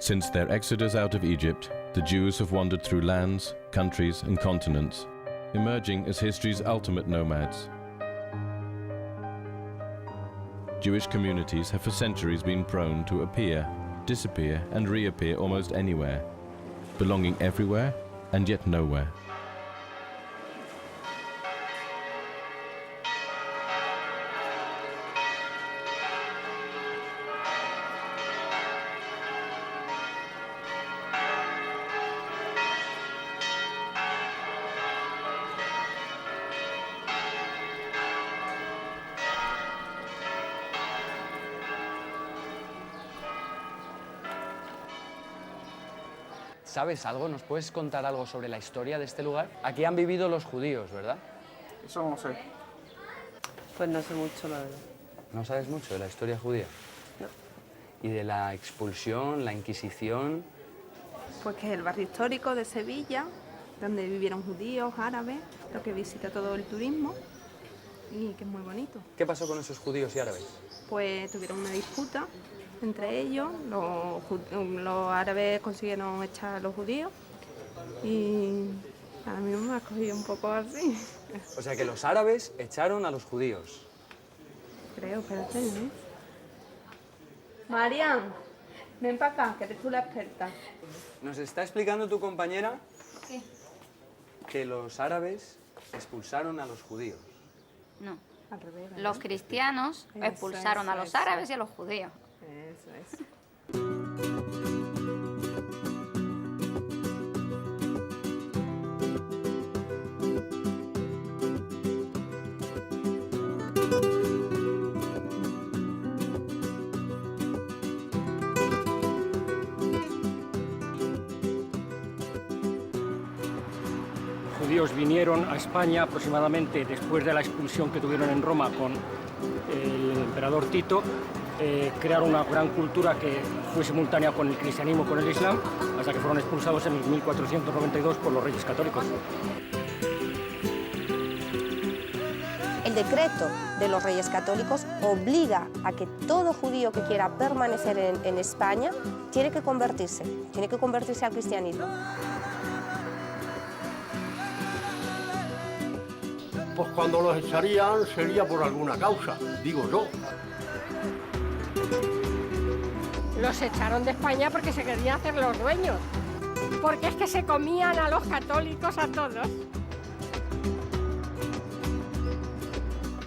Since their exodus out of Egypt, the Jews have wandered through lands, countries, and continents, emerging as history's ultimate nomads. Jewish communities have for centuries been prone to appear, disappear, and reappear almost anywhere, belonging everywhere and yet nowhere. ¿Sabes algo? ¿Nos puedes contar algo sobre la historia de este lugar? Aquí han vivido los judíos, ¿verdad? Eso no sé. Pues no sé mucho, la verdad. ¿No sabes mucho de la historia judía? No. ¿Y de la expulsión, la Inquisición? Pues que es el barrio histórico de Sevilla, donde vivieron judíos, árabes, lo que visita todo el turismo y que es muy bonito. ¿Qué pasó con esos judíos y árabes? Pues tuvieron una disputa entre ellos, los árabes consiguieron echar a los judíos y a mí me ha cogido un poco así. O sea que los árabes echaron a los judíos. Creo, espérate, ¿no? Marian, ven para acá, que eres tú la experta. Nos está explicando tu compañera ¿Qué? que los árabes expulsaron a los judíos. No. Al revés, ¿verdad? Los cristianos Eso, expulsaron a los eso. árabes y a los judíos. Eso. Los judíos vinieron a España aproximadamente después de la expulsión que tuvieron en Roma con el emperador Tito. Crearon una gran cultura que fue simultánea con el cristianismo, con el islam, hasta que fueron expulsados en 1492 por los reyes católicos. El decreto de los Reyes Católicos obliga a que todo judío que quiera permanecer en España tiene que convertirse al cristianismo. Pues cuando los echarían sería por alguna causa, digo yo. Los echaron de España porque se querían hacer los dueños, porque es que se comían a los católicos a todos.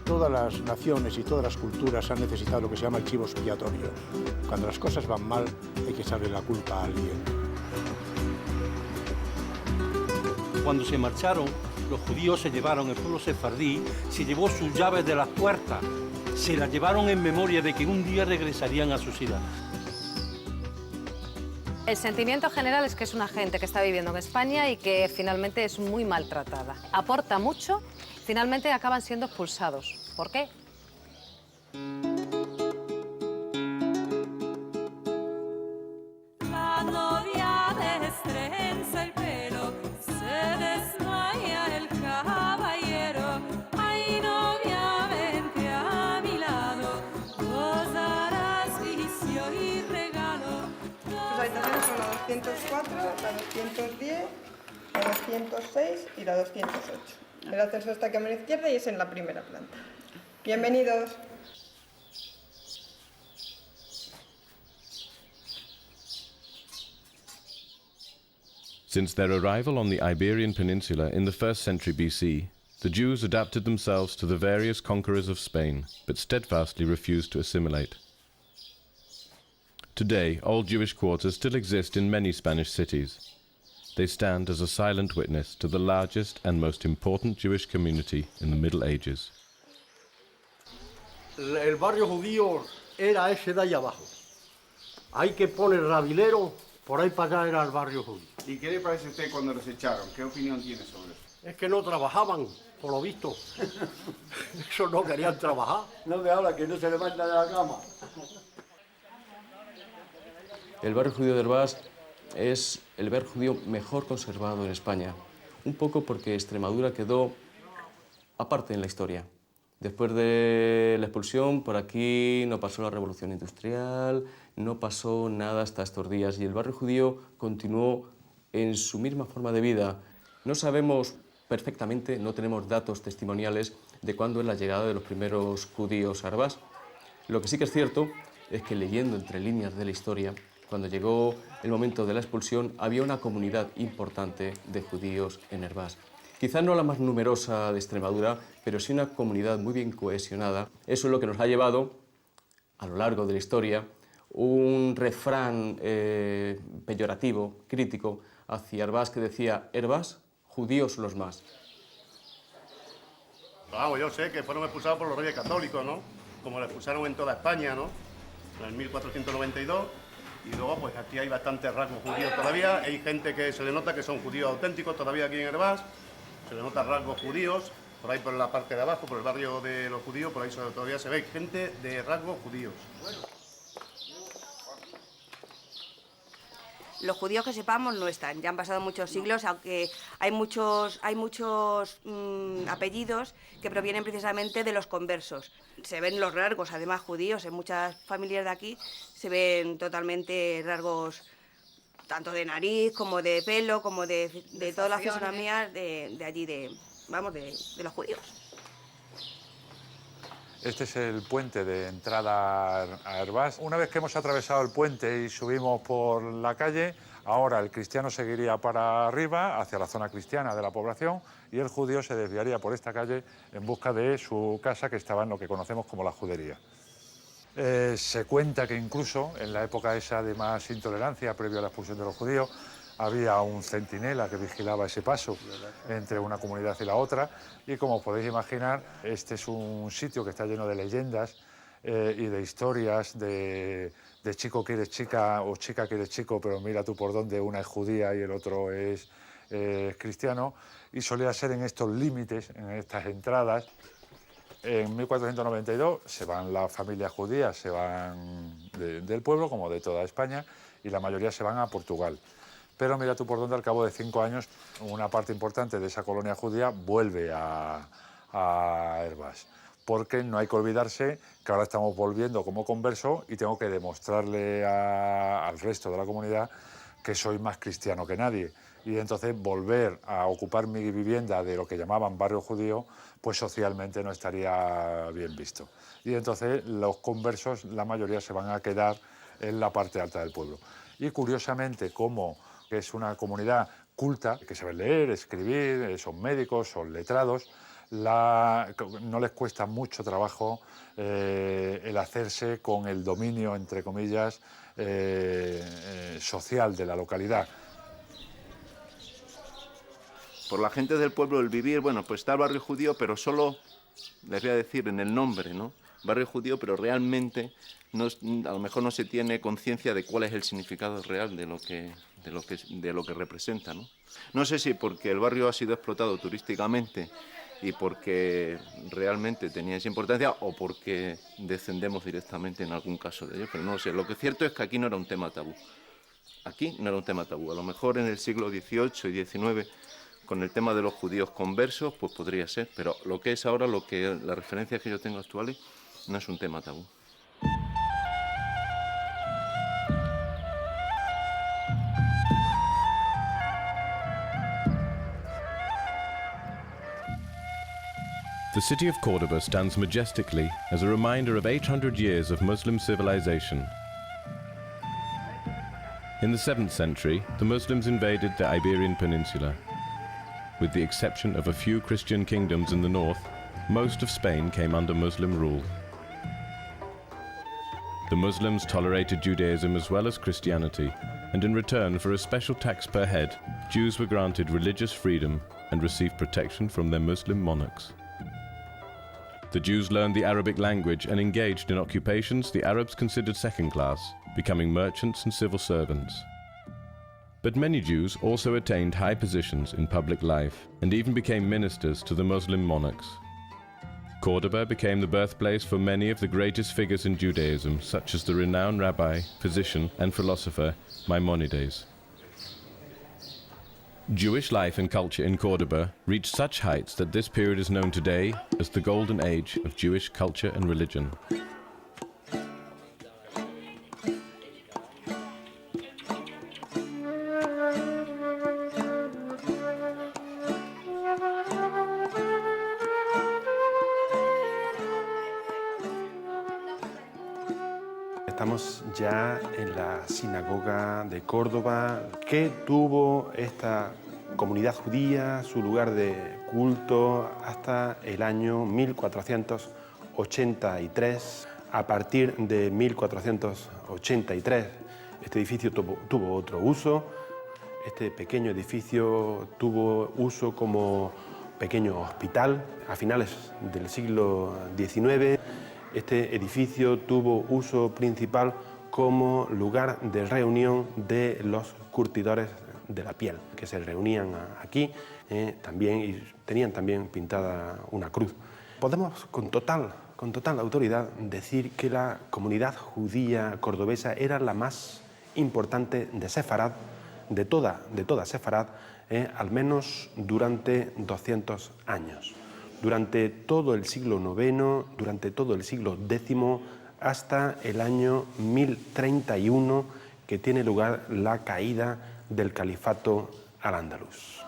Todas las naciones y todas las culturas han necesitado lo que se llama el chivo expiatorio. Cuando las cosas van mal, hay que echarle la culpa a alguien. Cuando se marcharon, los judíos se llevaron, el pueblo sefardí se llevó sus llaves de las puertas. Se las llevaron en memoria de que un día regresarían a sus ciudades. El sentimiento general es que es una gente que está viviendo en España y que finalmente es muy maltratada. Aporta mucho, finalmente acaban siendo expulsados. ¿Por qué? La novia destrenza el pelo, se desmaya el caballero. Ay, novia, vente a mi lado, gozarás vicio y regalo. Sus habitaciones son la 204, la 210, la 206 y la 208. El ascensor está aquí a mano izquierda y es en la primera planta. Bienvenidos. Since their arrival on the Iberian Peninsula in the 1st century BC, the Jews adapted themselves to the various conquerors of Spain, but steadfastly refused to assimilate. Today, old Jewish quarters still exist in many Spanish cities. They stand as a silent witness to the largest and most important Jewish community in the Middle Ages. El barrio judío era ese de ahí abajo. Hay que poner Rabilero, por ahí para allá era el barrio judío. ¿Y qué le parece a usted cuando los echaron? ¿Qué opinión tiene sobre eso? Es que no trabajaban, por lo visto. Esos no querían trabajar. No me habla que no se levanta de la cama. El barrio judío de Herbás es el barrio judío mejor conservado en España, un poco porque Extremadura quedó aparte en la historia. Después de la expulsión, por aquí no pasó la revolución industrial, no pasó nada hasta estos días y el barrio judío continuó en su misma forma de vida. No sabemos perfectamente, no tenemos datos testimoniales de cuándo es la llegada de los primeros judíos a Herbás. Lo que sí que es cierto es que leyendo entre líneas de la historia, cuando llegó el momento de la expulsión, había una comunidad importante de judíos en Herbás. Quizás no la más numerosa de Extremadura, pero sí una comunidad muy bien cohesionada. Eso es lo que nos ha llevado, a lo largo de la historia, un refrán peyorativo, crítico, hacia Herbás que decía: Herbás, judíos los más. Vamos, yo sé que fueron expulsados por los reyes católicos, ¿no? Como lo expulsaron en toda España, ¿no? En 1492. Y luego, pues aquí hay bastantes rasgos judíos todavía. Hay gente que se le nota que son judíos auténticos todavía aquí en Herbás. Se le nota rasgos judíos. Por ahí por la parte de abajo, por el barrio de los judíos, por ahí todavía se ve gente de rasgos judíos. Los judíos que sepamos no están, ya han pasado muchos siglos, aunque hay muchos apellidos que provienen precisamente de los conversos. Se ven los rasgos, además judíos, en muchas familias de aquí se ven totalmente rasgos tanto de nariz como de pelo, como de todas las fisonomías de allí, de los judíos. Este es el puente de entrada a Herbás. Una vez que hemos atravesado el puente y subimos por la calle, ahora el cristiano seguiría para arriba, hacia la zona cristiana de la población, y el judío se desviaría por esta calle en busca de su casa, que estaba en lo que conocemos como la judería. Se cuenta que incluso en la época esa de más intolerancia, previo a la expulsión de los judíos, había un centinela que vigilaba ese paso entre una comunidad y la otra, y como podéis imaginar, este es un sitio que está lleno de leyendas y de historias de chico quiere chica o chica quiere chico, pero mira tú por dónde, una es judía y el otro es cristiano, y solía ser en estos límites, en estas entradas. En 1492 se van las familias judías, se van del pueblo, como de toda España, y la mayoría se van a Portugal. Pero mira tú por dónde, al cabo de 5 años, una parte importante de esa colonia judía vuelve a Herbás. Porque no hay que olvidarse que ahora estamos volviendo como converso y tengo que demostrarle al resto de la comunidad que soy más cristiano que nadie. Y entonces volver a ocupar mi vivienda de lo que llamaban barrio judío, pues socialmente no estaría bien visto. Y entonces los conversos, la mayoría se van a quedar en la parte alta del pueblo. Y curiosamente, como que es una comunidad culta, que sabe leer, escribir, son médicos, son letrados, no les cuesta mucho trabajo el hacerse con el dominio, entre comillas, social de la localidad. Por la gente del pueblo, el vivir, bueno, pues está el barrio judío, pero solo, les voy a decir, en el nombre, ¿no? Barrio judío, pero realmente a lo mejor no se tiene conciencia de cuál es el significado real de lo que representa, ¿no? No sé si porque el barrio ha sido explotado turísticamente y porque realmente tenía esa importancia o porque descendemos directamente en algún caso de ello, pero no lo sé. Lo que es cierto es que aquí no era un tema tabú. Aquí no era un tema tabú. A lo mejor en el siglo XVIII y XIX, con el tema de los judíos conversos, pues podría ser, pero lo que es ahora, las referencias que yo tengo actuales, no es un tema tabú. The city of Córdoba stands majestically as a reminder of 800 years of Muslim civilization. In the 7th century, the Muslims invaded the Iberian Peninsula. With the exception of a few Christian kingdoms in the north, most of Spain came under Muslim rule. The Muslims tolerated Judaism as well as Christianity, and in return for a special tax per head, Jews were granted religious freedom and received protection from their Muslim monarchs. The Jews learned the Arabic language and engaged in occupations the Arabs considered second class, becoming merchants and civil servants. But many Jews also attained high positions in public life and even became ministers to the Muslim monarchs. Córdoba became the birthplace for many of the greatest figures in Judaism, such as the renowned rabbi, physician, and philosopher Maimonides. Jewish life and culture in Córdoba reached such heights that this period is known today as the golden age of Jewish culture and religion. Estamos ya en la sinagoga de Córdoba, que tuvo esta comunidad judía, su lugar de culto, hasta el año 1483. A partir de 1483, este edificio tuvo otro uso. Este pequeño edificio tuvo uso como pequeño hospital. A finales del siglo XIX, este edificio tuvo uso principal como lugar de reunión de los curtidores de la piel, que se reunían aquí también y tenían también pintada una cruz. Podemos con total autoridad decir que la comunidad judía cordobesa era la más importante de Sefarad, de toda Sefarad, al menos durante 200 años. Durante todo el siglo IX, durante todo el siglo X, hasta el año 1031, que tiene lugar la caída del califato al-Ándalus.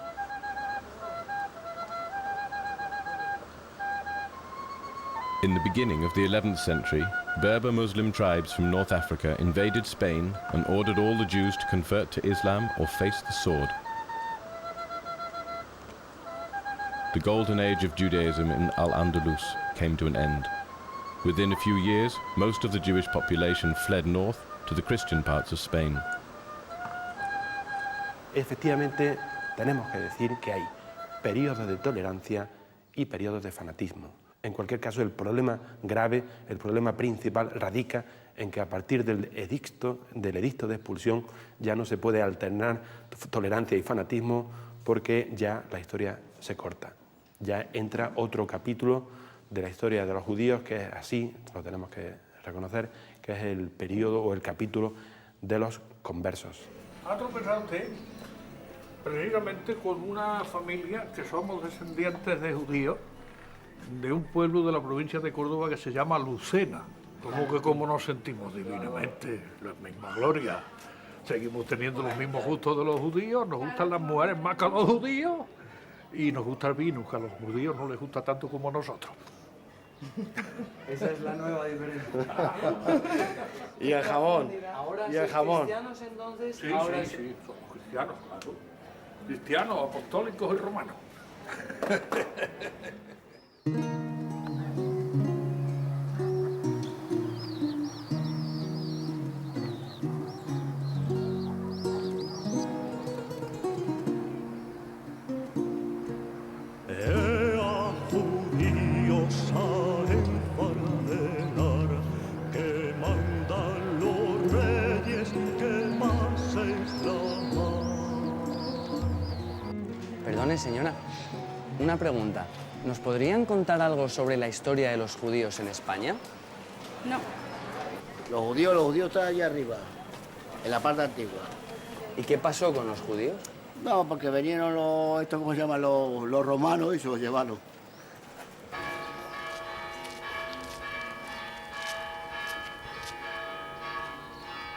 In the beginning of the 11th century, Berber Muslim tribes from North Africa invaded Spain and ordered all the Jews to convert to Islam or face the sword. The golden age of Judaism in Al-Andalus came to an end. Within a few years, most of the Jewish population fled north to the Christian parts of Spain. Efectivamente, tenemos que decir que hay periodos de tolerancia y periodos de fanatismo. En cualquier caso, el problema grave, el problema principal radica en que a partir del edicto de expulsión ya no se puede alternar tolerancia y fanatismo, porque ya la historia se corta. Ya entra otro capítulo de la historia de los judíos, que es así, lo tenemos que reconocer, que es el periodo o el capítulo de los conversos. ¿Ha tropezado usted precisamente con una familia que somos descendientes de judíos, de un pueblo de la provincia de Córdoba que se llama Lucena? Como nos sentimos divinamente, la misma gloria. Seguimos teniendo los mismos gustos de los judíos, nos gustan las mujeres más que a los judíos y nos gusta el vino, que a los judíos no les gusta tanto como a nosotros. Esa es la nueva diferencia. Y el jamón. Ahora y el jamón. cristianos entonces. Sí, ahora sí, somos cristianos, claro. Cristianos, apostólicos y romanos. Perdone, señora, una pregunta. ¿Nos podrían contar algo sobre la historia de los judíos en España? No. Los judíos están allá arriba, en la parte antigua. ¿Y qué pasó con los judíos? No, porque vinieron ¿cómo se llaman? Los romanos y se los llevaron.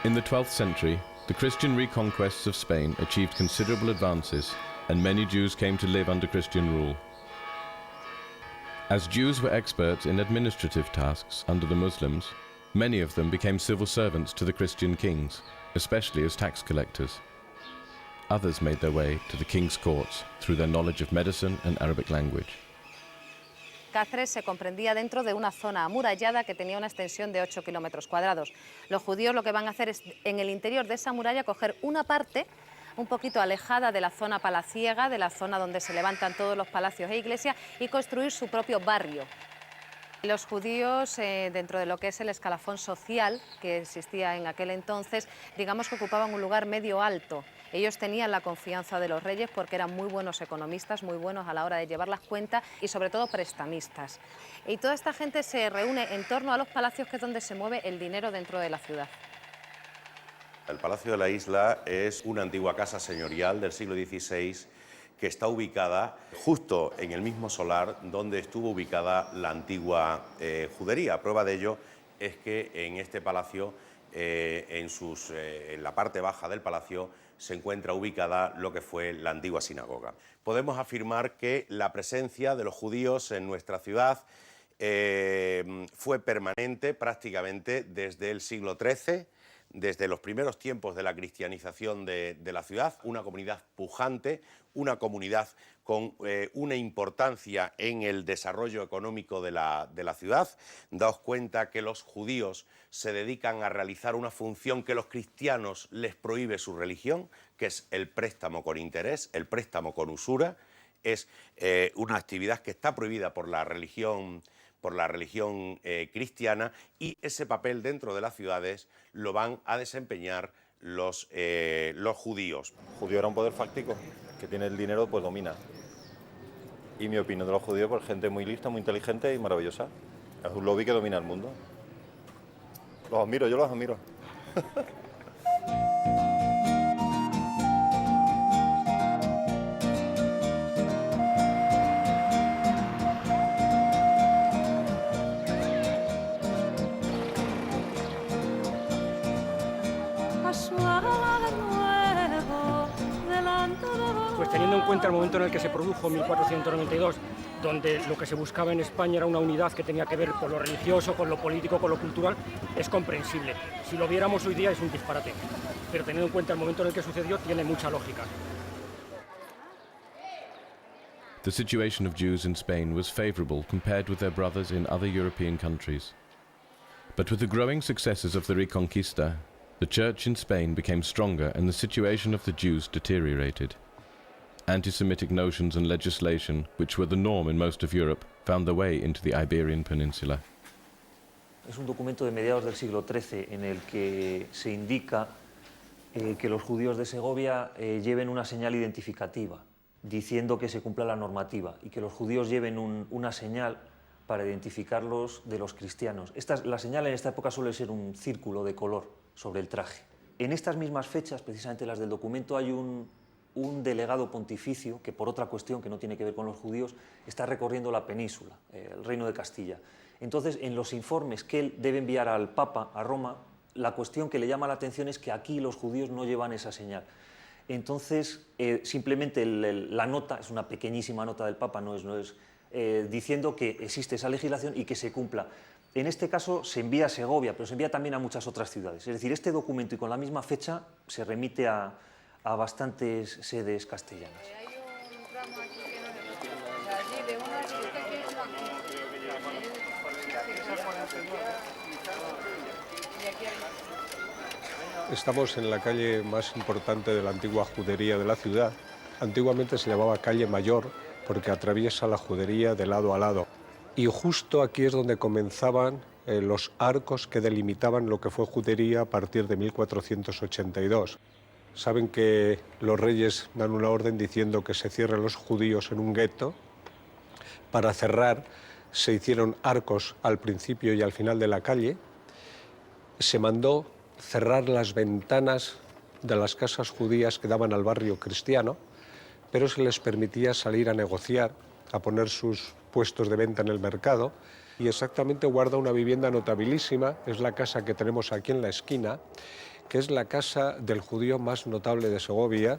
In the 12th century, the Christian reconquests of Spain achieved considerable advances, and many Jews came to live under Christian rule. As Jews were experts in administrative tasks under the Muslims, many of them became civil servants to the Christian kings, especially as tax collectors. Others made their way to the king's courts through their knowledge of medicine and Arabic language. Cáceres se comprendía dentro de una zona amurallada que tenía una extensión de 8 kilómetros cuadrados. Los judíos lo que van a hacer es, en el interior de esa muralla, coger una parte un poquito alejada de la zona palaciega, de la zona donde se levantan todos los palacios e iglesias, y construir su propio barrio. Los judíos, dentro de lo que es el escalafón social que existía en aquel entonces, digamos que ocupaban un lugar medio alto. Ellos tenían la confianza de los reyes porque eran muy buenos economistas, muy buenos a la hora de llevar las cuentas y sobre todo prestamistas. Y toda esta gente se reúne en torno a los palacios, que es donde se mueve el dinero dentro de la ciudad. El Palacio de la Isla es una antigua casa señorial del siglo XVI que está ubicada justo en el mismo solar donde estuvo ubicada la antigua judería. Prueba de ello es que en este palacio, en la parte baja del palacio, se encuentra ubicada lo que fue la antigua sinagoga. Podemos afirmar que la presencia de los judíos en nuestra ciudad fue permanente prácticamente desde el siglo XIII, desde los primeros tiempos de la cristianización de la ciudad, una comunidad pujante, una comunidad con una importancia en el desarrollo económico de la ciudad. Daos cuenta que los judíos se dedican a realizar una función que los cristianos les prohíbe su religión, que es el préstamo con interés, el préstamo con usura. Es una actividad que está prohibida por la religión cristiana, y ese papel dentro de las ciudades lo van a desempeñar los judíos. El judío era un poder fáctico, que tiene el dinero pues domina. Y mi opinión de los judíos, pues gente muy lista, muy inteligente y maravillosa. Es un lobby que domina el mundo. Los admiro, yo los admiro. Pues teniendo en cuenta el momento en el que se produjo, 1492, donde lo que se buscaba en España era una unidad que tenía que ver con lo religioso, con lo político, con lo cultural, es comprensible. Si lo viéramos hoy día es un disparate, pero teniendo en cuenta el momento en el que sucedió, tiene mucha lógica. The situation of Jews in Spain was favorable compared with their brothers in other European countries. But with the growing successes of the Reconquista, the church in Spain became stronger and the situation of the Jews deteriorated. Anti-Semitic notions and legislation, which were the norm in most of Europe, found their way into the Iberian Peninsula. Es un documento de mediados del siglo XIII en el que se indica que los judíos de Segovia lleven una señal identificativa, diciendo que se cumpla la normativa, y que los judíos lleven una señal para identificarlos de los cristianos. La señal en esta época suele ser un círculo de color sobre el traje. En estas mismas fechas, precisamente las del documento, hay un delegado pontificio que, por otra cuestión que no tiene que ver con los judíos, está recorriendo la península, el Reino de Castilla. Entonces, en los informes que él debe enviar al Papa, a Roma, la cuestión que le llama la atención es que aquí los judíos no llevan esa señal. Entonces, simplemente la nota, es una pequeñísima nota del Papa, no es diciendo que existe esa legislación y que se cumpla. En este caso se envía a Segovia, pero se envía también a muchas otras ciudades. Es decir, este documento, y con la misma fecha, se remite a bastantes sedes castellanas. Estamos en la calle más importante de la antigua judería de la ciudad. Antiguamente se llamaba calle Mayor porque atraviesa la judería de lado a lado. Y justo aquí es donde comenzaban los arcos que delimitaban lo que fue judería a partir de 1482. Saben que los reyes dan una orden diciendo que se cierren los judíos en un gueto. Para cerrar se hicieron arcos al principio y al final de la calle. Se mandó cerrar las ventanas de las casas judías que daban al barrio cristiano, pero se les permitía salir a negociar, a poner sus puestos de venta en el mercado. Y exactamente guarda una vivienda notabilísima, es la casa que tenemos aquí en la esquina, que es la casa del judío más notable de Segovia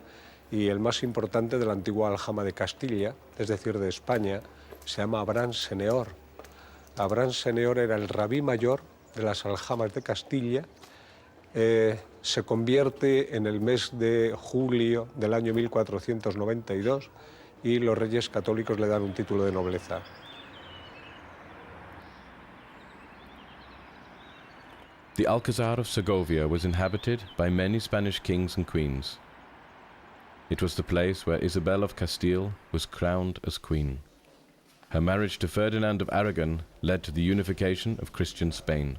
y el más importante de la antigua aljama de Castilla, es decir, de España. Se llama Abraham Seneor. Abraham Seneor era el rabí mayor de las aljamas de Castilla. Se convierte en el mes de julio del año 1492 y los reyes católicos le dan un título de nobleza. The Alcazar of Segovia was inhabited by many Spanish kings and queens. It was the place where Isabel of Castile was crowned as queen. Her marriage to Ferdinand of Aragon led to the unification of Christian Spain.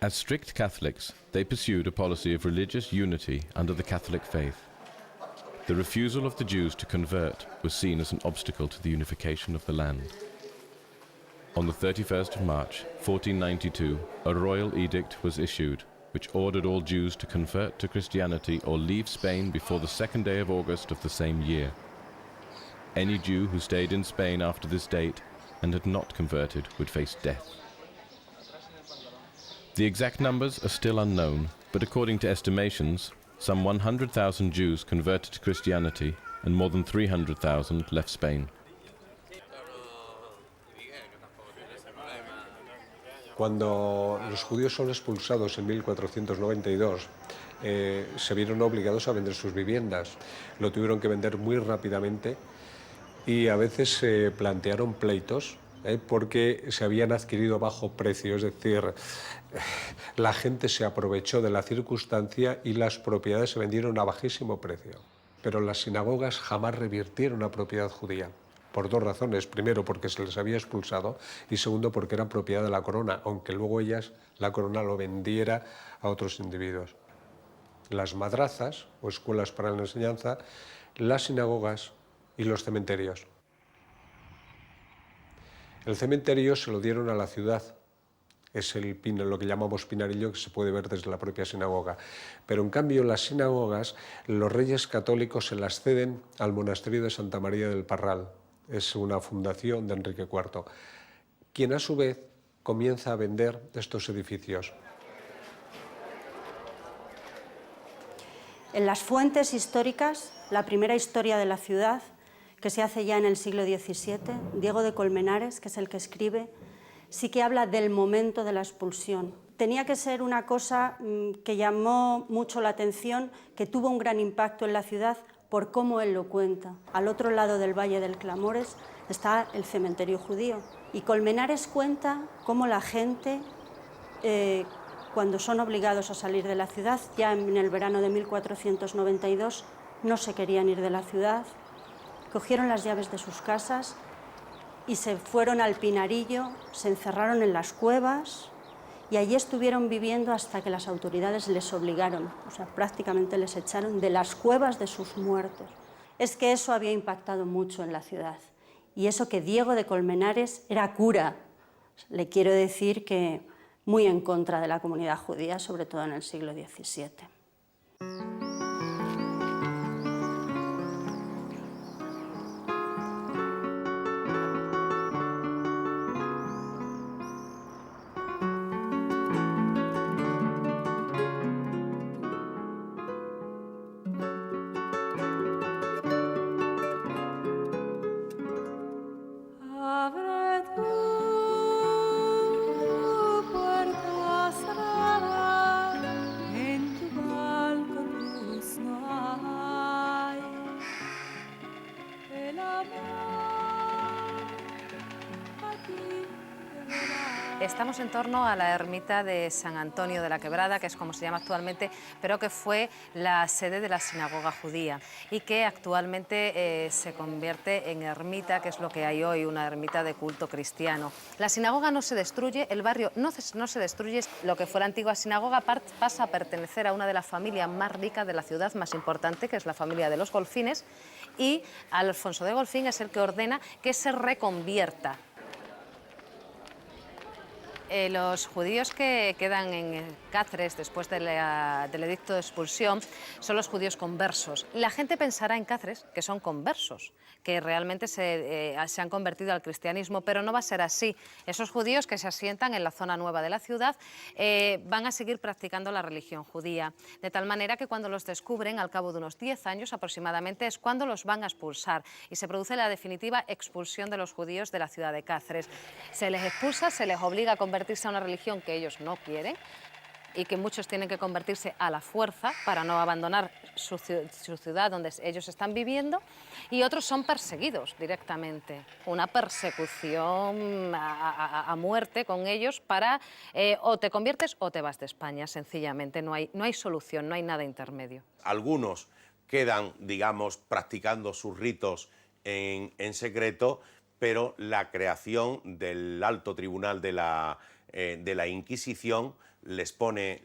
As strict Catholics, they pursued a policy of religious unity under the Catholic faith. The refusal of the Jews to convert was seen as an obstacle to the unification of the land. On the 31st of March, 1492, a royal edict was issued, which ordered all Jews to convert to Christianity or leave Spain before the 2nd day of August of the same year. Any Jew who stayed in Spain after this date and had not converted would face death. The exact numbers are still unknown, but according to estimations, some 100,000 Jews converted to Christianity and more than 300,000 left Spain. Cuando los judíos son expulsados en 1492, se vieron obligados a vender sus viviendas. Lo tuvieron que vender muy rápidamente y a veces se plantearon pleitos porque se habían adquirido a bajo precio, es decir, la gente se aprovechó de la circunstancia y las propiedades se vendieron a bajísimo precio. Pero las sinagogas jamás revirtieron a propiedad judía, por dos razones. Primero, porque se les había expulsado, y segundo, porque eran propiedad de la corona, aunque luego la corona lo vendiera a otros individuos. Las madrazas, o escuelas para la enseñanza, las sinagogas y los cementerios. El cementerio se lo dieron a la ciudad. Es lo que llamamos pinarillo, que se puede ver desde la propia sinagoga. Pero en cambio las sinagogas, los reyes católicos se las ceden al monasterio de Santa María del Parral. Es una fundación de Enrique IV, quien a su vez comienza a vender estos edificios. En las fuentes históricas, la primera historia de la ciudad, que se hace ya en el siglo XVII, Diego de Colmenares, que es el que escribe, sí que habla del momento de la expulsión. Tenía que ser una cosa que llamó mucho la atención, que tuvo un gran impacto en la ciudad por cómo él lo cuenta. Al otro lado del Valle del Clamores está el cementerio judío. Y Colmenares cuenta cómo la gente, cuando son obligados a salir de la ciudad, ya en el verano de 1492, no se querían ir de la ciudad, cogieron las llaves de sus casas y se fueron al Pinarillo, se encerraron en las cuevas y allí estuvieron viviendo hasta que las autoridades les obligaron, o sea, prácticamente les echaron de las cuevas de sus muertos. Es que eso había impactado mucho en la ciudad. Y eso que Diego de Colmenares era cura, le quiero decir que muy en contra de la comunidad judía, sobre todo en el siglo XVII. Estamos en torno a la ermita de San Antonio de la Quebrada, que es como se llama actualmente, pero que fue la sede de la sinagoga judía y que actualmente se convierte en ermita, que es lo que hay hoy, una ermita de culto cristiano. La sinagoga no se destruye, el barrio no se destruye, lo que fue la antigua sinagoga pasa a pertenecer a una de las familias más ricas de la ciudad, más importante, que es la familia de los Golfines, y Alfonso de Golfín es el que ordena que se reconvierta. Los judíos que quedan en Cáceres después del edicto de expulsión son los judíos conversos. La gente pensará en Cáceres que son conversos, que realmente se han convertido al cristianismo, pero no va a ser así. Esos judíos que se asientan en la zona nueva de la ciudad van a seguir practicando la religión judía, de tal manera que cuando los descubren, al cabo de unos 10 años aproximadamente, es cuando los van a expulsar y se produce la definitiva expulsión de los judíos de la ciudad de Cáceres. Se les expulsa, se les obliga a convertirse a una religión que ellos no quieren y que muchos tienen que convertirse a la fuerza para no abandonar su ciudad donde ellos están viviendo, y otros son perseguidos directamente. Una persecución a muerte con ellos para o te conviertes o te vas de España, sencillamente. No hay solución, no hay nada intermedio. Algunos quedan, digamos, practicando sus ritos en secreto, pero la creación del alto tribunal de la Inquisición les pone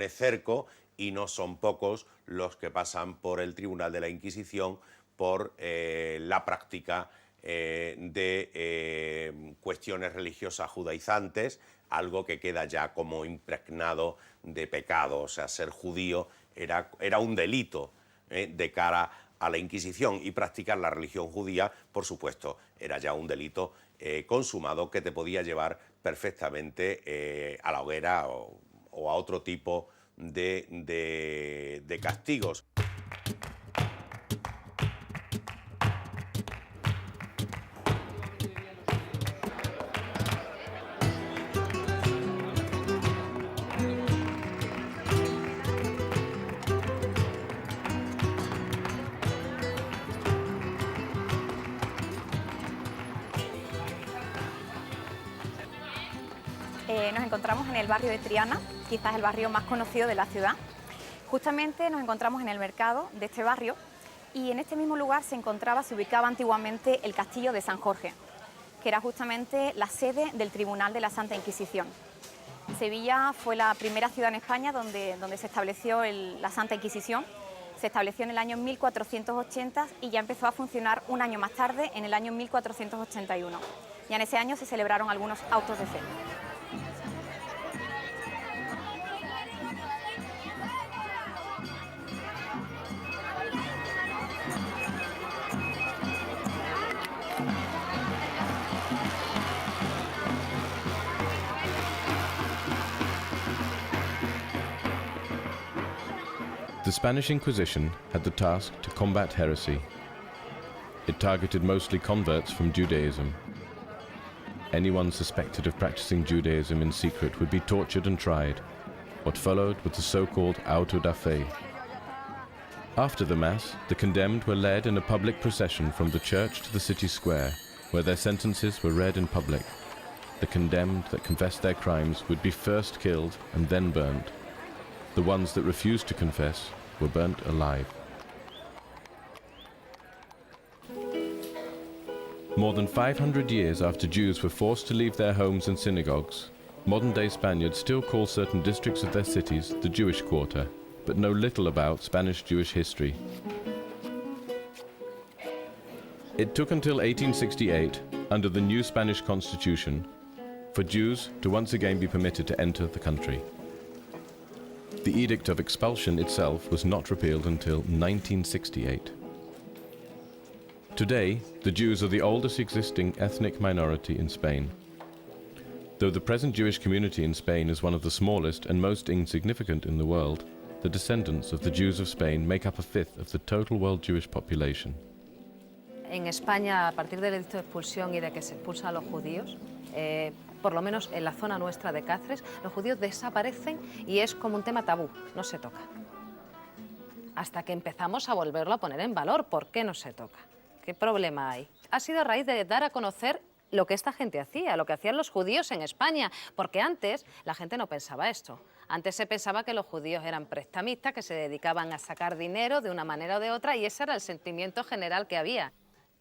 cerco, y no son pocos los que pasan por el tribunal de la Inquisición por la práctica de cuestiones religiosas judaizantes, algo que queda ya como impregnado de pecado. O sea, ser judío era un delito de cara a la Inquisición, y practicar la religión judía, por supuesto, era ya un delito consumado que te podía llevar perfectamente a la hoguera o a otro tipo de castigos. Nos encontramos en el barrio de Triana, quizás el barrio más conocido de la ciudad. Justamente nos encontramos en el mercado de este barrio y en este mismo lugar se ubicaba antiguamente el castillo de San Jorge, que era justamente la sede del Tribunal de la Santa Inquisición. Sevilla fue la primera ciudad en España donde se estableció la Santa Inquisición. Se estableció en el año 1480 y ya empezó a funcionar un año más tarde, en el año 1481. Ya en ese año se celebraron algunos autos de fe. The Spanish Inquisition had the task to combat heresy. It targeted mostly converts from Judaism. Anyone suspected of practicing Judaism in secret would be tortured and tried. What followed was the so-called auto da fe. After the Mass, the condemned were led in a public procession from the church to the city square, where their sentences were read in public. The condemned that confessed their crimes would be first killed and then burned. The ones that refused to confess were burnt alive. More than 500 years after Jews were forced to leave their homes and synagogues, modern-day Spaniards still call certain districts of their cities the Jewish Quarter, but know little about Spanish Jewish history. It took until 1868, under the new Spanish Constitution, for Jews to once again be permitted to enter the country. The Edict of Expulsion itself was not repealed until 1968. Today, the Jews are the oldest existing ethnic minority in Spain. Though the present Jewish community in Spain is one of the smallest and most insignificant in the world, the descendants of the Jews of Spain make up a fifth of the total world Jewish population. En España, a partir del edicto de expulsión y de que se expulsa a los judíos, por lo menos en la zona nuestra de Cáceres, los judíos desaparecen y es como un tema tabú, no se toca. Hasta que empezamos a volverlo a poner en valor. ¿Por qué no se toca? ¿Qué problema hay? Ha sido a raíz de dar a conocer lo que esta gente hacía, lo que hacían los judíos en España, porque antes la gente no pensaba esto. Antes se pensaba que los judíos eran prestamistas, que se dedicaban a sacar dinero de una manera o de otra, y ese era el sentimiento general que había.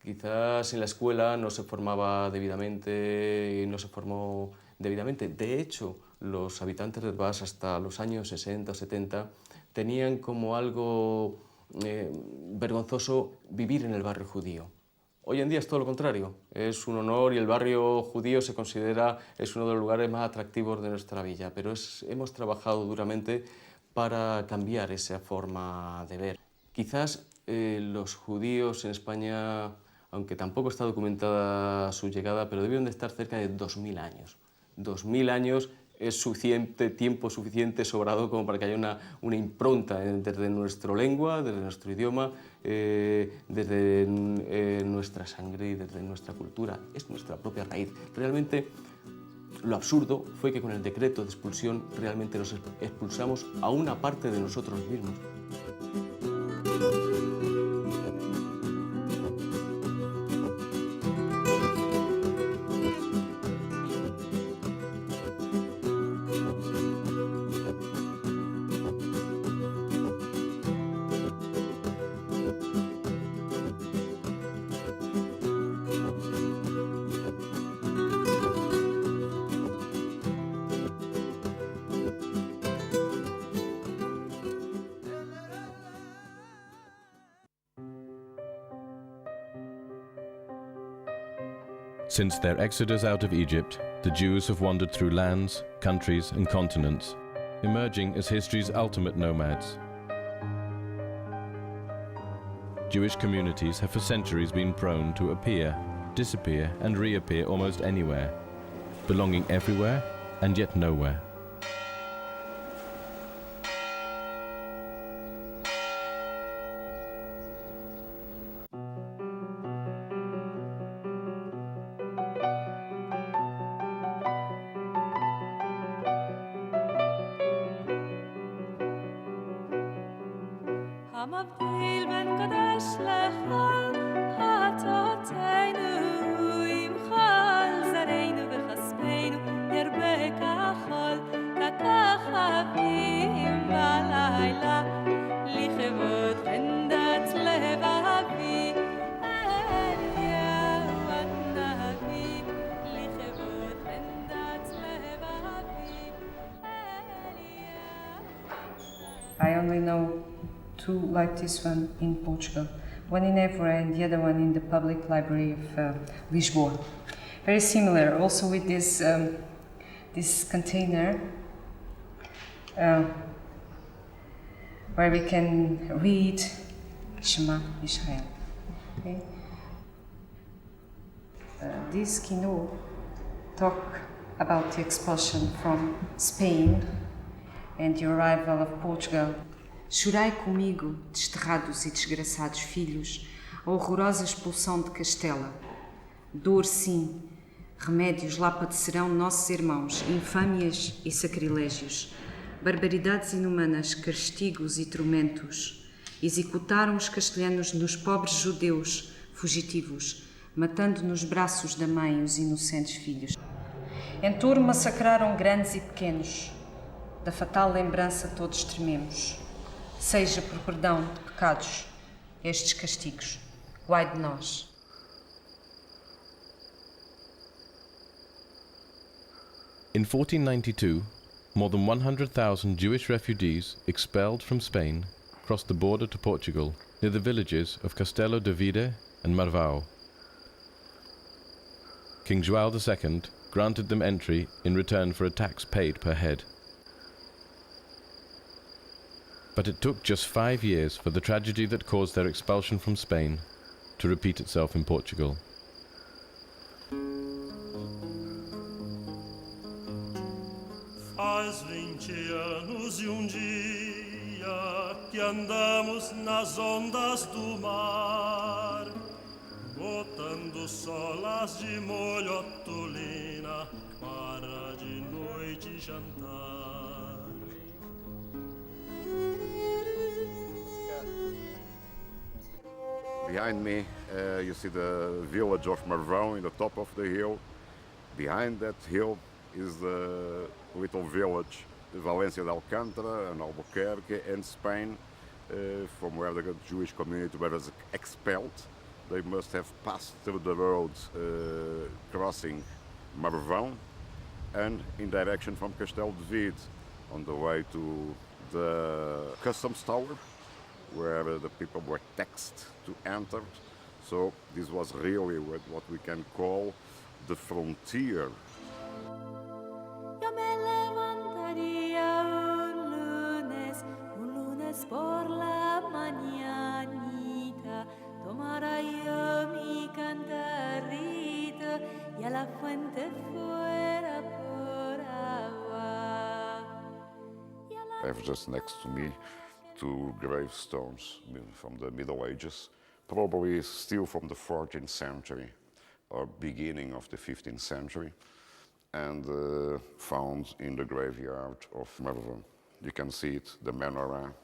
Quizás en la escuela no se formaba debidamente, no se formó debidamente. De hecho, los habitantes de Herbás hasta los años 60 o 70 tenían como algo vergonzoso vivir en el barrio judío. Hoy en día es todo lo contrario, es un honor y el barrio judío es uno de los lugares más atractivos de nuestra villa, pero hemos trabajado duramente para cambiar esa forma de ver. Quizás los judíos en España, aunque tampoco está documentada su llegada, pero debieron de estar cerca de 2000 años. 2000 años es tiempo suficiente, sobrado, como para que haya una impronta desde nuestra lengua, desde nuestro idioma, desde nuestra sangre y desde nuestra cultura. Es nuestra propia raíz. Realmente, lo absurdo fue que con el decreto de expulsión realmente nos expulsamos a una parte de nosotros mismos. Since their exodus out of Egypt, the Jews have wandered through lands, countries, and continents, emerging as history's ultimate nomads. Jewish communities have for centuries been prone to appear, disappear, and reappear almost anywhere, belonging everywhere and yet nowhere. המבדיל בין קדש לחול, חטאותינו ימחל זרענו וכספנו ירבה I only know two like this one in Portugal. One in Évora and the other one in the public library of Lisboa. Very similar, also with this this container where we can read Shema Israel. Okay? This Quino talk about the expulsion from Spain and the arrival of Portugal. Chorai comigo, desterrados e desgraçados filhos, a horrorosa expulsão de Castela. Dor, sim, remédios lá padecerão nossos irmãos, infâmias e sacrilégios, barbaridades inumanas, castigos e tormentos. Executaram os castelhanos nos pobres judeus fugitivos, matando nos braços da mãe os inocentes filhos. Em Touro massacraram grandes e pequenos, da fatal lembrança todos trememos. Seja por perdão de pecados estes castigos, guai de nós. In 1492, more than 100,000 Jewish refugees expelled from Spain crossed the border to Portugal near the villages of Castelo de Vide and Marvão. King João II granted them entry in return for a tax paid per head. But it took just 5 years for the tragedy that caused their expulsion from Spain to repeat itself in Portugal. Faz 20 anos e dia que andamos nas ondas do mar, botando solas de molhotolina para de noite jantar. Behind me, you see the village of Marvão in the top of the hill. Behind that hill is the little village, Valencia de Alcântara and Albuquerque in Spain, from where the Jewish community was expelled. They must have passed through the roads crossing Marvão and in direction from Castelo de Vide on the way to the customs tower, where the people were taxed to enter. So this was really what we can call the frontier. Yo me levantaría un lunes por la mañanita, tomara yo mi cantarrito y a la fuente fuera por agua. I have just next to me 2 gravestones from the Middle Ages, probably still from the 14th century or beginning of the 15th century, and found in the graveyard of Marvão. You can see it, the menorah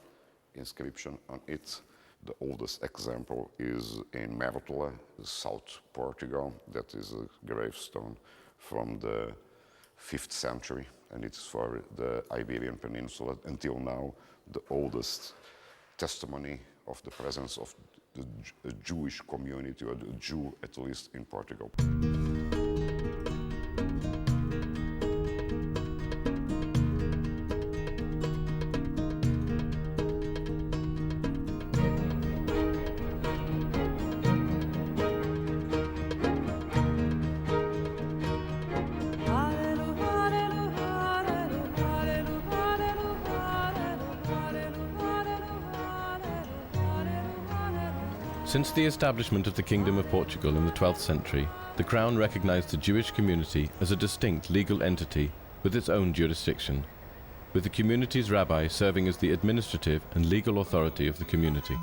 inscription on it. The oldest example is in Mértola, South Portugal. That is a gravestone from the 5th century, and it's for the Iberian Peninsula. Until now, the oldest testimony of the presence of the Jewish community, or the Jew at least, in Portugal. Since the establishment of the Kingdom of Portugal in the 12th century, the Crown recognized the Jewish community as a distinct legal entity with its own jurisdiction, with the community's rabbi serving as the administrative and legal authority of the community.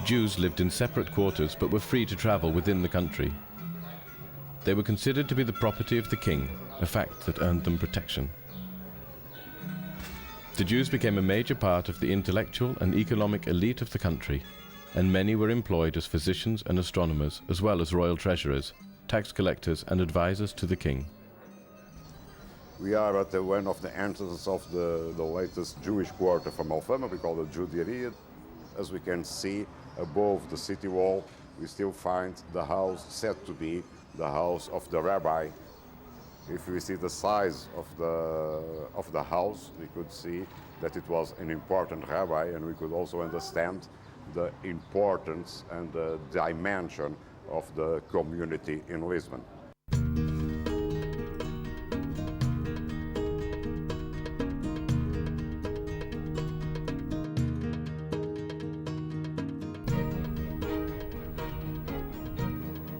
Jews lived in separate quarters but were free to travel within the country. They were considered to be the property of the king, a fact that earned them protection. The Jews became a major part of the intellectual and economic elite of the country, and many were employed as physicians and astronomers, as well as royal treasurers, tax collectors and advisors to the king. We are at one of the entrances of the latest Jewish quarter from Alfama, we call it Juderia. As we can see, above the city wall, we still find the house said to be the house of the rabbi If we see the size of the house, we could see that it was an important rabbi, and we could also understand the importance and the dimension of the community in Lisbon.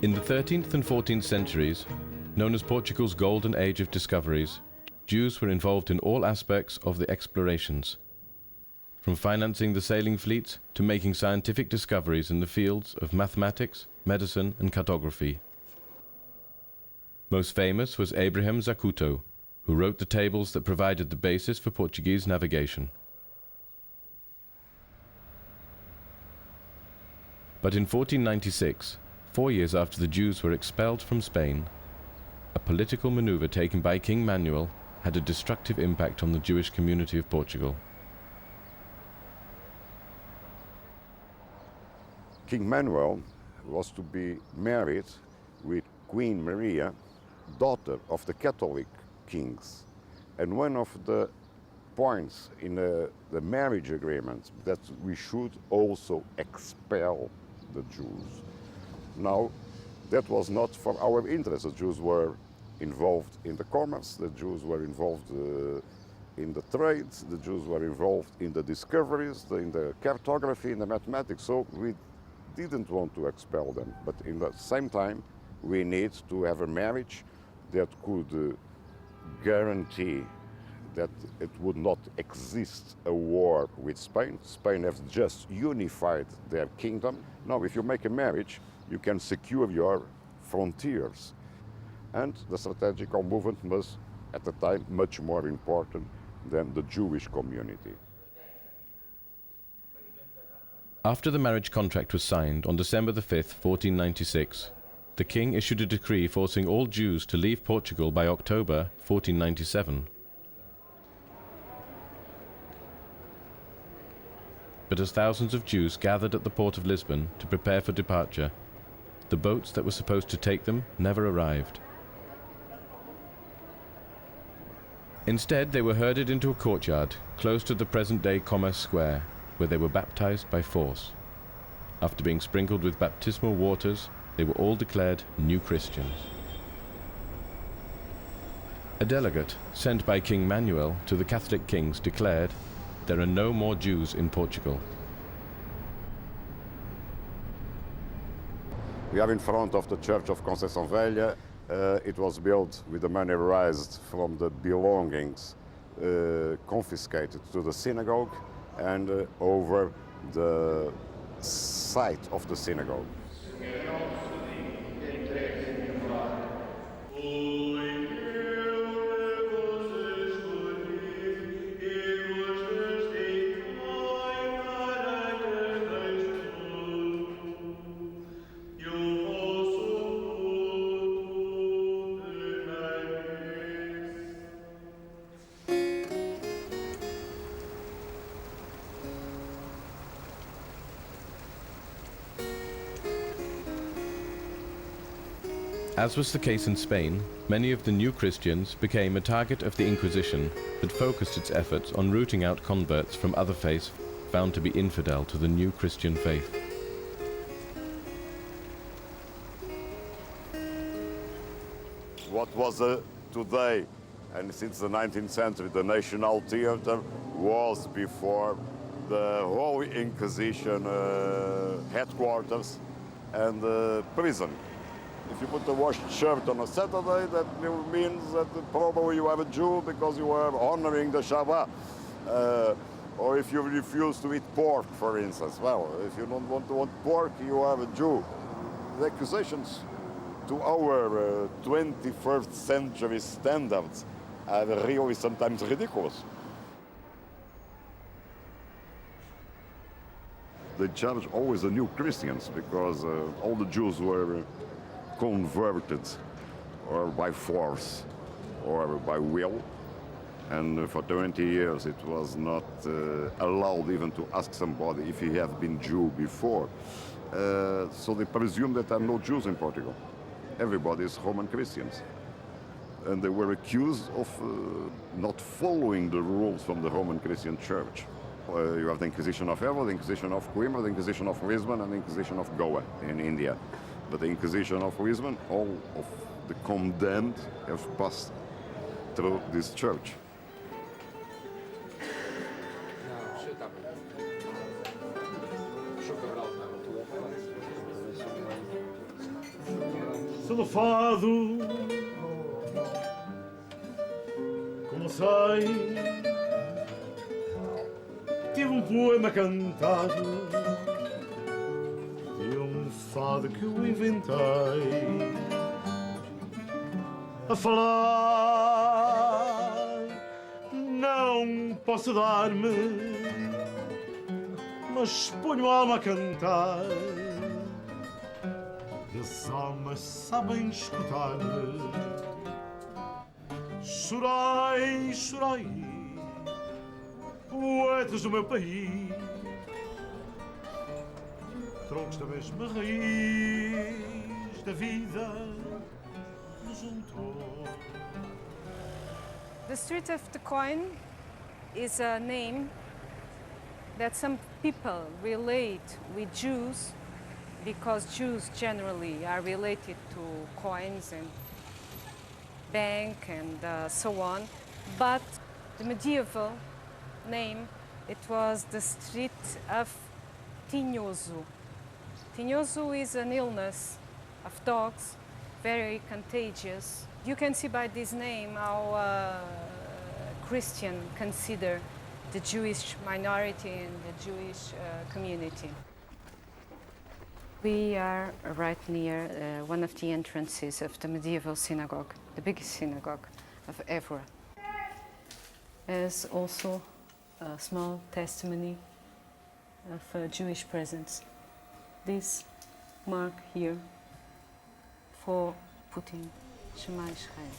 In the 13th and 14th centuries, known as Portugal's Golden Age of discoveries, Jews were involved in all aspects of the explorations, from financing the sailing fleets to making scientific discoveries in the fields of mathematics, medicine, and cartography. Most famous was Abraham Zacuto, who wrote the tables that provided the basis for Portuguese navigation. But in 1496, 4 years after the Jews were expelled from Spain, a political maneuver taken by King Manuel had a destructive impact on the Jewish community of Portugal. King Manuel was to be married with Queen Maria, daughter of the Catholic kings. And one of the points in the marriage agreement that we should also expel the Jews. Now, that was not for our interest. The Jews were involved in the commerce, the Jews were involved in the trades, the Jews were involved in the discoveries, in the cartography, in the mathematics, so we didn't want to expel them. But in the same time, we need to have a marriage that could guarantee that it would not exist a war with Spain. Spain has just unified their kingdom. Now, if you make a marriage, you can secure your frontiers. And the strategical movement was, at the time, much more important than the Jewish community. After the marriage contract was signed on December the 5th, 1496, the king issued a decree forcing all Jews to leave Portugal by October 1497. But as thousands of Jews gathered at the port of Lisbon to prepare for departure, the boats that were supposed to take them never arrived. Instead, they were herded into a courtyard close to the present-day Commerce Square, where they were baptized by force. After being sprinkled with baptismal waters, they were all declared new Christians. A delegate sent by King Manuel to the Catholic kings declared, "There are no more Jews in Portugal." We are in front of the Church of Conceição Velha. It was built with the money raised from the belongings confiscated to the synagogue and over the site of the synagogue. As was the case in Spain, many of the new Christians became a target of the Inquisition that focused its efforts on rooting out converts from other faiths found to be infidel to the new Christian faith. What was today, and since the 19th century, the National Theatre was before the Holy Inquisition headquarters and prison. If you put a washed shirt on a Saturday, that means that probably you are a Jew because you are honoring the Shabbat. Or if you refuse to eat pork, for instance. Well, if you don't want to eat pork, you are a Jew. The accusations to our 21st century standards are really sometimes ridiculous. They charge always the new Christians because all the Jews were converted or by force or by will, and for 20 years it was not allowed even to ask somebody if he had been Jew before. So they presume that there are no Jews in Portugal. Everybody is Roman Christians. and they were accused of not following the rules from the Roman Christian Church. You have the Inquisition of Evo, the Inquisition of Coimbra, the Inquisition of Lisbon, and the Inquisition of Goa in India. But the Inquisition of Lisbon, all of the condemned have passed through this church. Sou fado, como sei, tive poema cantado de fado que eu inventei a falar. Não posso dar-me, mas ponho a alma a cantar. As almas sabem escutar-me. Chorai, chorai, poetas do meu país, troncos da mesma raiz da vida nos juntou. The Street of the Coin is a name that some people relate with Jews, because Jews generally are related to coins and bank and so on. But the medieval name, it was the Street of Tinhoso. Tinhoso is an illness of dogs, very contagious. You can see by this name how Christian consider the Jewish minority and the Jewish community. We are right near one of the entrances of the medieval synagogue, the biggest synagogue of Évora. There's also a small testimony of Jewish presence. This mark here for putting Shema Israel.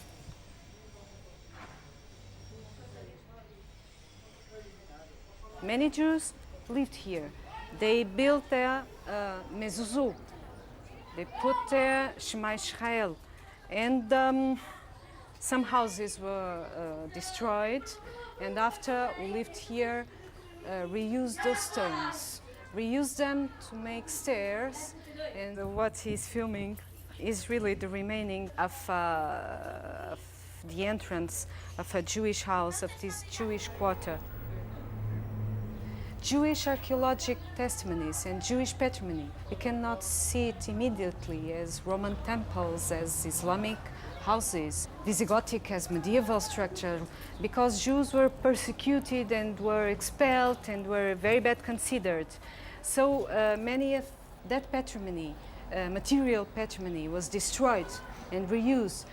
Many Jews lived here. They built their mezuzot. They put their Shema Israel, and some houses were destroyed. And after we lived here, reused those stones, reused them to make stairs. And what he's filming is really the remaining of the entrance of a Jewish house, of this Jewish quarter. Jewish archaeological testimonies and Jewish patrimony, you cannot see it immediately as Roman temples, as Islamic houses, Visigothic as medieval structure, because Jews were persecuted and were expelled and were very bad considered. So many of that patrimony, material patrimony, was destroyed and reused.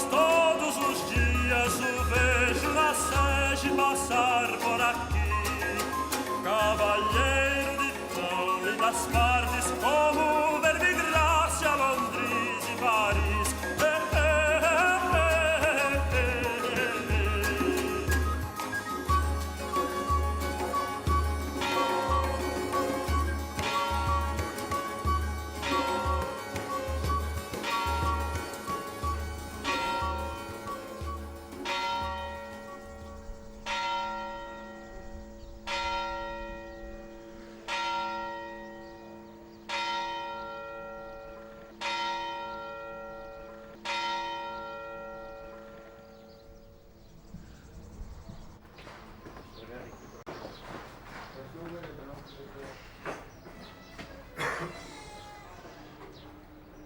Todos os dias o vejo na sege passar por aqui, cavalheiro de tão lindas partes como Verbigracia, Londres e Paris.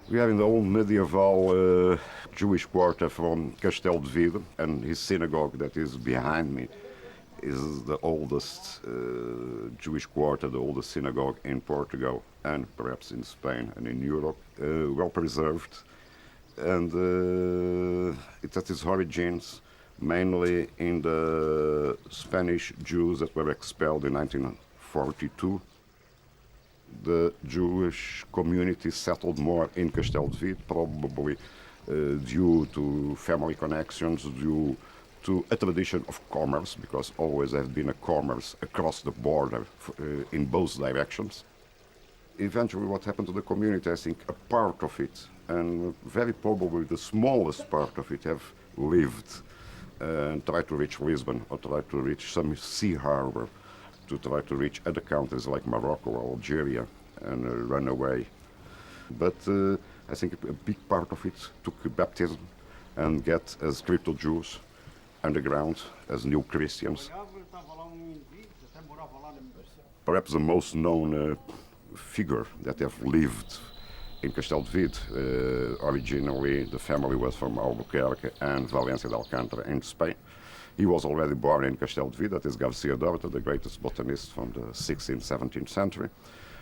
We are in the old medieval Jewish quarter from Castelo de Vidro, and his synagogue that is behind me is the oldest Jewish quarter, the oldest synagogue in Portugal and perhaps in Spain and in Europe, well preserved. And it has its origins mainly in the Spanish Jews that were expelled in 1942. The Jewish community settled more in Castelo de Vidro, probably due to family connections, due to a tradition of commerce, because always has been a commerce across the border in both directions. Eventually what happened to the community, I think a part of it, and very probably the smallest part of it, have lived and tried to reach Lisbon or tried to reach some sea harbor, to try to reach other countries like Morocco or Algeria and run away. But I think a big part of it took baptism and get as crypto Jews underground as new Christians. Perhaps the most known figure that have lived in Castelo de Vide. Originally, the family was from Albuquerque and Valencia de Alcántara in Spain. He was already born in Castelo de Vide, that is Garcia Dorta, the greatest botanist from the 16th, 17th century.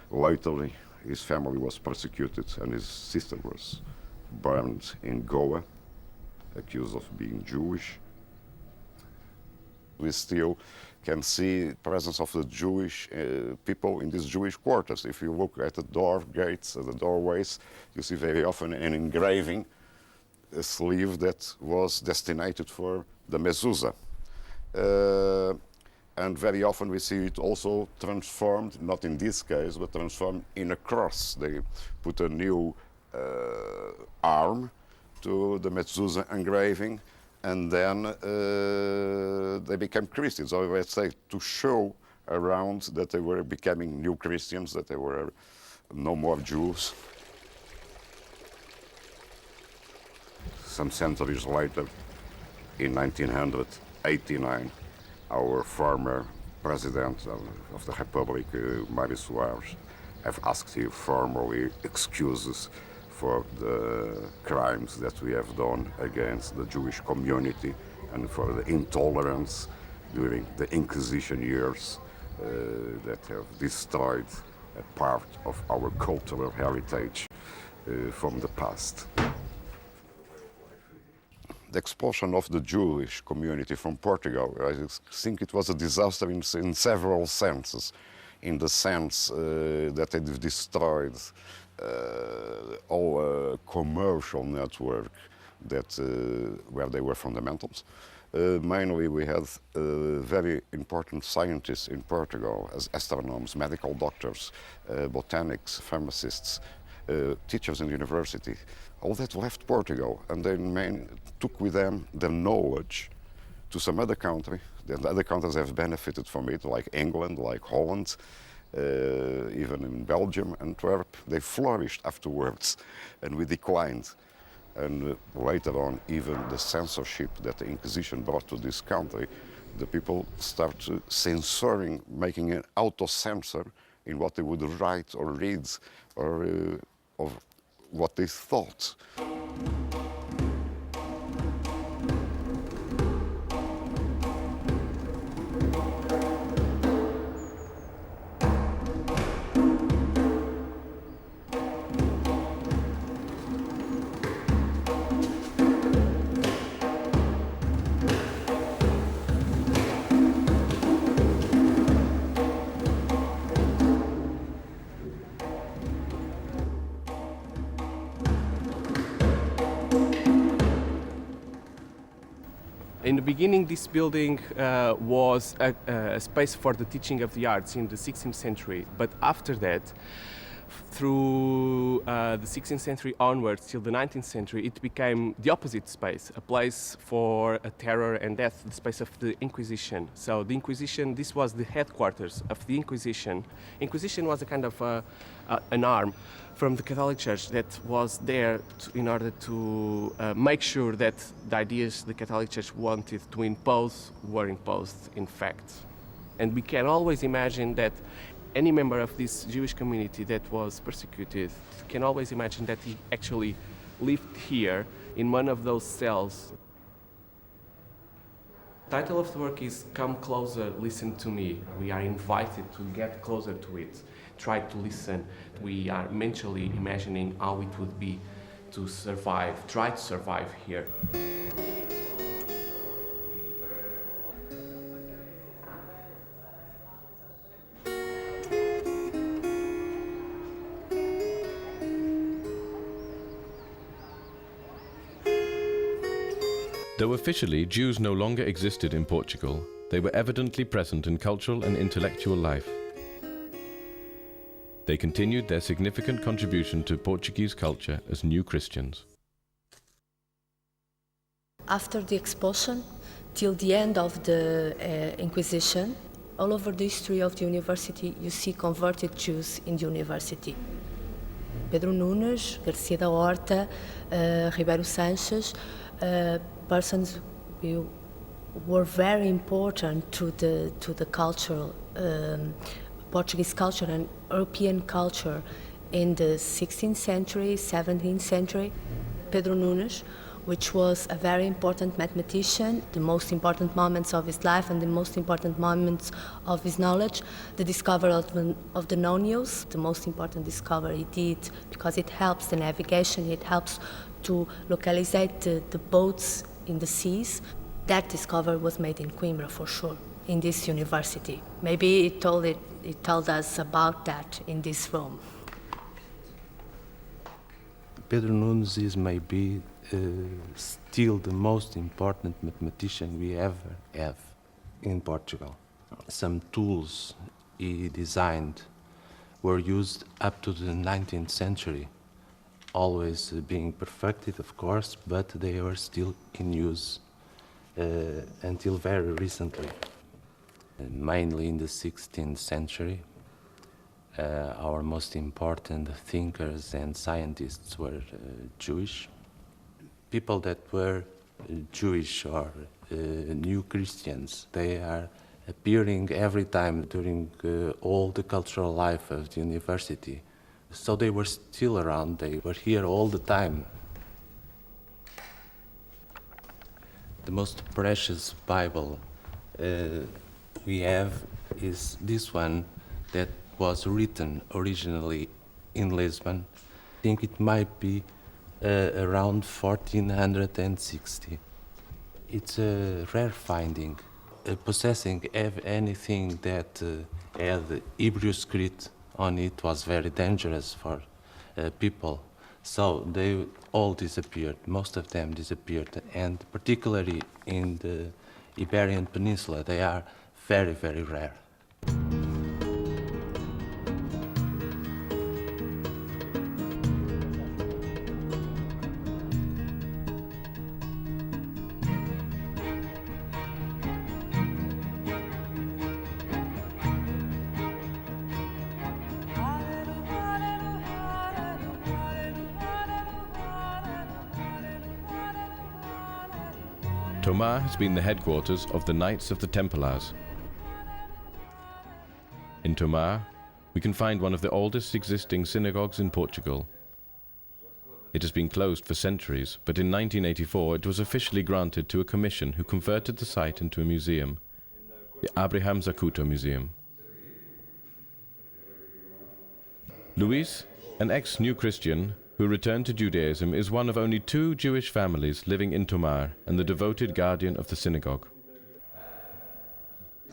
Later, his family was persecuted and his sister was burned in Goa, accused of being Jewish. We still can see the presence of the Jewish people in these Jewish quarters. If you look at the door gates, at the doorways, you see very often an engraving, a sleeve that was destined for the mezuzah. And very often we see it also transformed, not in this case, but transformed in a cross. They put a new arm to the mezuzah engraving, and then they became Christians, or let's say to show around that they were becoming new Christians, that they were no more Jews. Some centuries later, in 1989, our former president of the Republic, Mário Soares, have asked him formally excuses for the crimes that we have done against the Jewish community and for the intolerance during the Inquisition years that have destroyed a part of our cultural heritage from the past. The expulsion of the Jewish community from Portugal, I think it was a disaster in several senses. In the sense that it destroyed all commercial network that where they were fundamentals. Mainly we had very important scientists in Portugal as astronomers, medical doctors, botanics, pharmacists, teachers in university. All that left Portugal, and they took with them their knowledge to some other country. The other countries have benefited from it, like England, like Holland, even in Belgium, Antwerp. They flourished afterwards, and we declined. And later on, even the censorship that the Inquisition brought to this country, the people start censoring, making an auto-censor in what they would write or read, or of what they thought. In the beginning, this building was a space for the teaching of the arts in the 16th century. But after that, through the 16th century onwards till the 19th century, it became the opposite space, a place for terror and death, the space of the Inquisition. So the Inquisition, this was the headquarters of the Inquisition. Inquisition was a kind of an arm from the Catholic Church that was there in order to make sure that the ideas the Catholic Church wanted to impose were imposed in fact. And we can always imagine that any member of this Jewish community that was persecuted can always imagine that he actually lived here in one of those cells. The title of the work is Come Closer, Listen to Me. We are invited to get closer to it, try to listen. We are mentally imagining how it would be to survive, try to survive here. Though officially Jews no longer existed in Portugal, they were evidently present in cultural and intellectual life. They continued their significant contribution to Portuguese culture as new Christians. After the expulsion, till the end of the Inquisition, all over the history of the university, you see converted Jews in the university. Pedro Nunes, Garcia da Horta, Ribeiro Sanches, persons who were very important to the cultural, Portuguese culture and European culture in the 16th century, 17th century. Pedro Nunes, which was a very important mathematician, the most important moments of his life and the most important moments of his knowledge, the discovery of the non-use, the most important discovery he did because it helps the navigation, it helps to localizate the boats in the seas. That discovery was made in Coimbra for sure, in this university. Maybe it told us about that in this room. Pedro Nunes is maybe still the most important mathematician we ever have in Portugal. Some tools he designed were used up to the 19th century, always being perfected, of course, but they were still in use until very recently. Mainly in the 16th century, our most important thinkers and scientists were Jewish. People that were Jewish or new Christians, they are appearing every time during all the cultural life of the university. So they were still around, they were here all the time. The most precious Bible we have is this one that was written originally in Lisbon. I think it might be around 1460. It's a rare finding. Possessing anything that had Hebrew script on it was very dangerous for people. So they all disappeared, most of them disappeared, and particularly in the Iberian Peninsula, they are very, very rare. Tomar has been the headquarters of the Knights of the Templars. In Tomar, we can find one of the oldest existing synagogues in Portugal. It has been closed for centuries, but in 1984 it was officially granted to a commission who converted the site into a museum, the Abraham Zacuto Museum. Luis, an ex-New Christian who returned to Judaism, is one of only 2 Jewish families living in Tomar and the devoted guardian of the synagogue.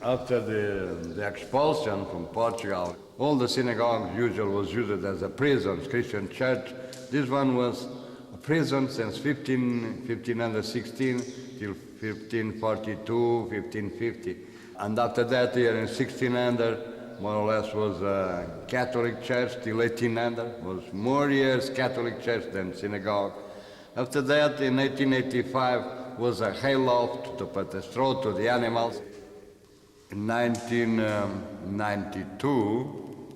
After the expulsion from Portugal, all the synagogues usually was used as a prison, Christian church. This one was a prison since 1516 till 1542, 1550. And after that, here in 1600, more or less was a Catholic church till 1800, was more years Catholic church than synagogue. After that, in 1885, was a hayloft to put the straw to the animals. In 1992,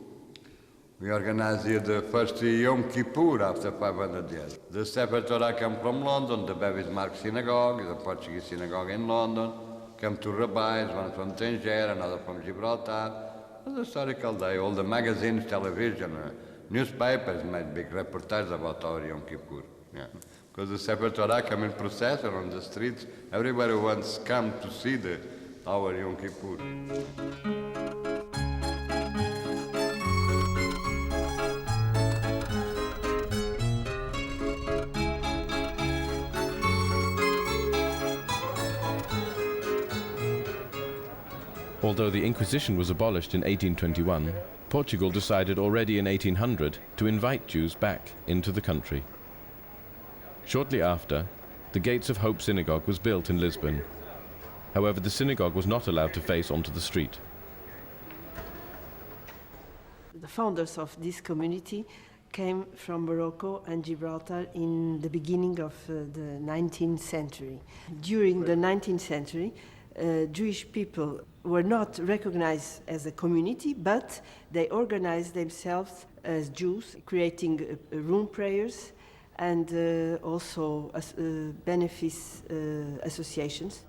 we organized here the first Yom Kippur after 500 years. The Sefer Torah came from London, the Bevis Mark Synagogue, the Portuguese synagogue in London, came two rabbis, one from Tangier, another from Gibraltar. It was a historical day. All the magazines, television, newspapers made big reportages about our Yom Kippur. Yeah. Because the Sefer Torah came in procession on the streets. Everybody wants come to see our Yom Kippur. Although the Inquisition was abolished in 1821, Portugal decided already in 1800 to invite Jews back into the country. Shortly after, The Gates of Hope Synagogue was built in Lisbon. However, the synagogue was not allowed to face onto the street. The founders of this community came from Morocco and Gibraltar in the beginning of the 19th century. During the 19th century, Jewish people were not recognized as a community, but they organized themselves as Jews, creating room prayers and also benefice associations.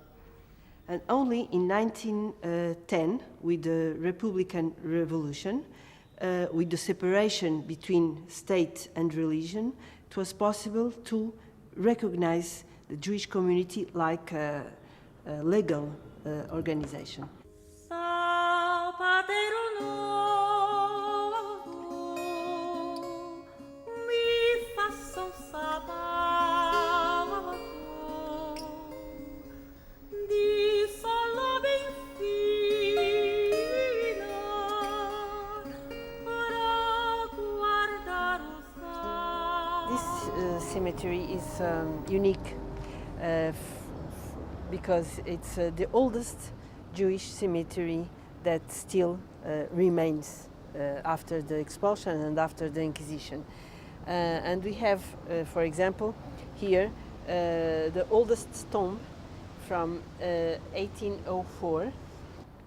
And only in 1910, with the Republican Revolution, with the separation between state and religion, it was possible to recognize the Jewish community like a legal organization. This cemetery is unique because it's the oldest Jewish cemetery that still remains after the expulsion and after the Inquisition. And we have, for example, here the oldest tomb from 1804.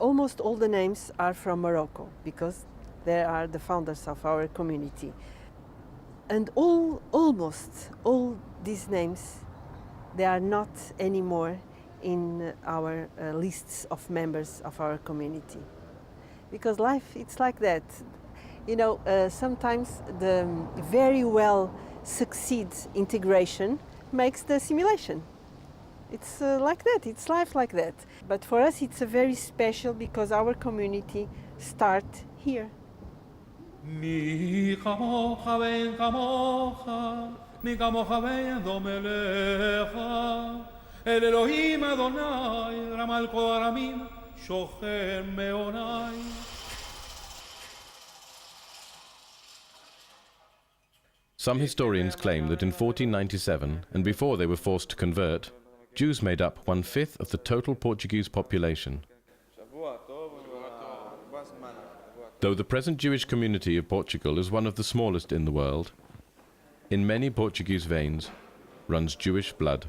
Almost all the names are from Morocco because they are the founders of our community. And almost all these names, they are not anymore in our lists of members of our community. Because life, it's like that. You know, sometimes the very well succeeds integration makes the assimilation. It's like that, it's life like that. But for us it's very special because our community starts here. Mi kamocha ben kamocha, mi kamocha ben domelecha, el Elohim Adonai, Ramal kol aramim, shocher meonai. Some historians claim that in 1497, and before they were forced to convert, Jews made up 1/5 of the total Portuguese population. Though the present Jewish community of Portugal is one of the smallest in the world, in many Portuguese veins runs Jewish blood.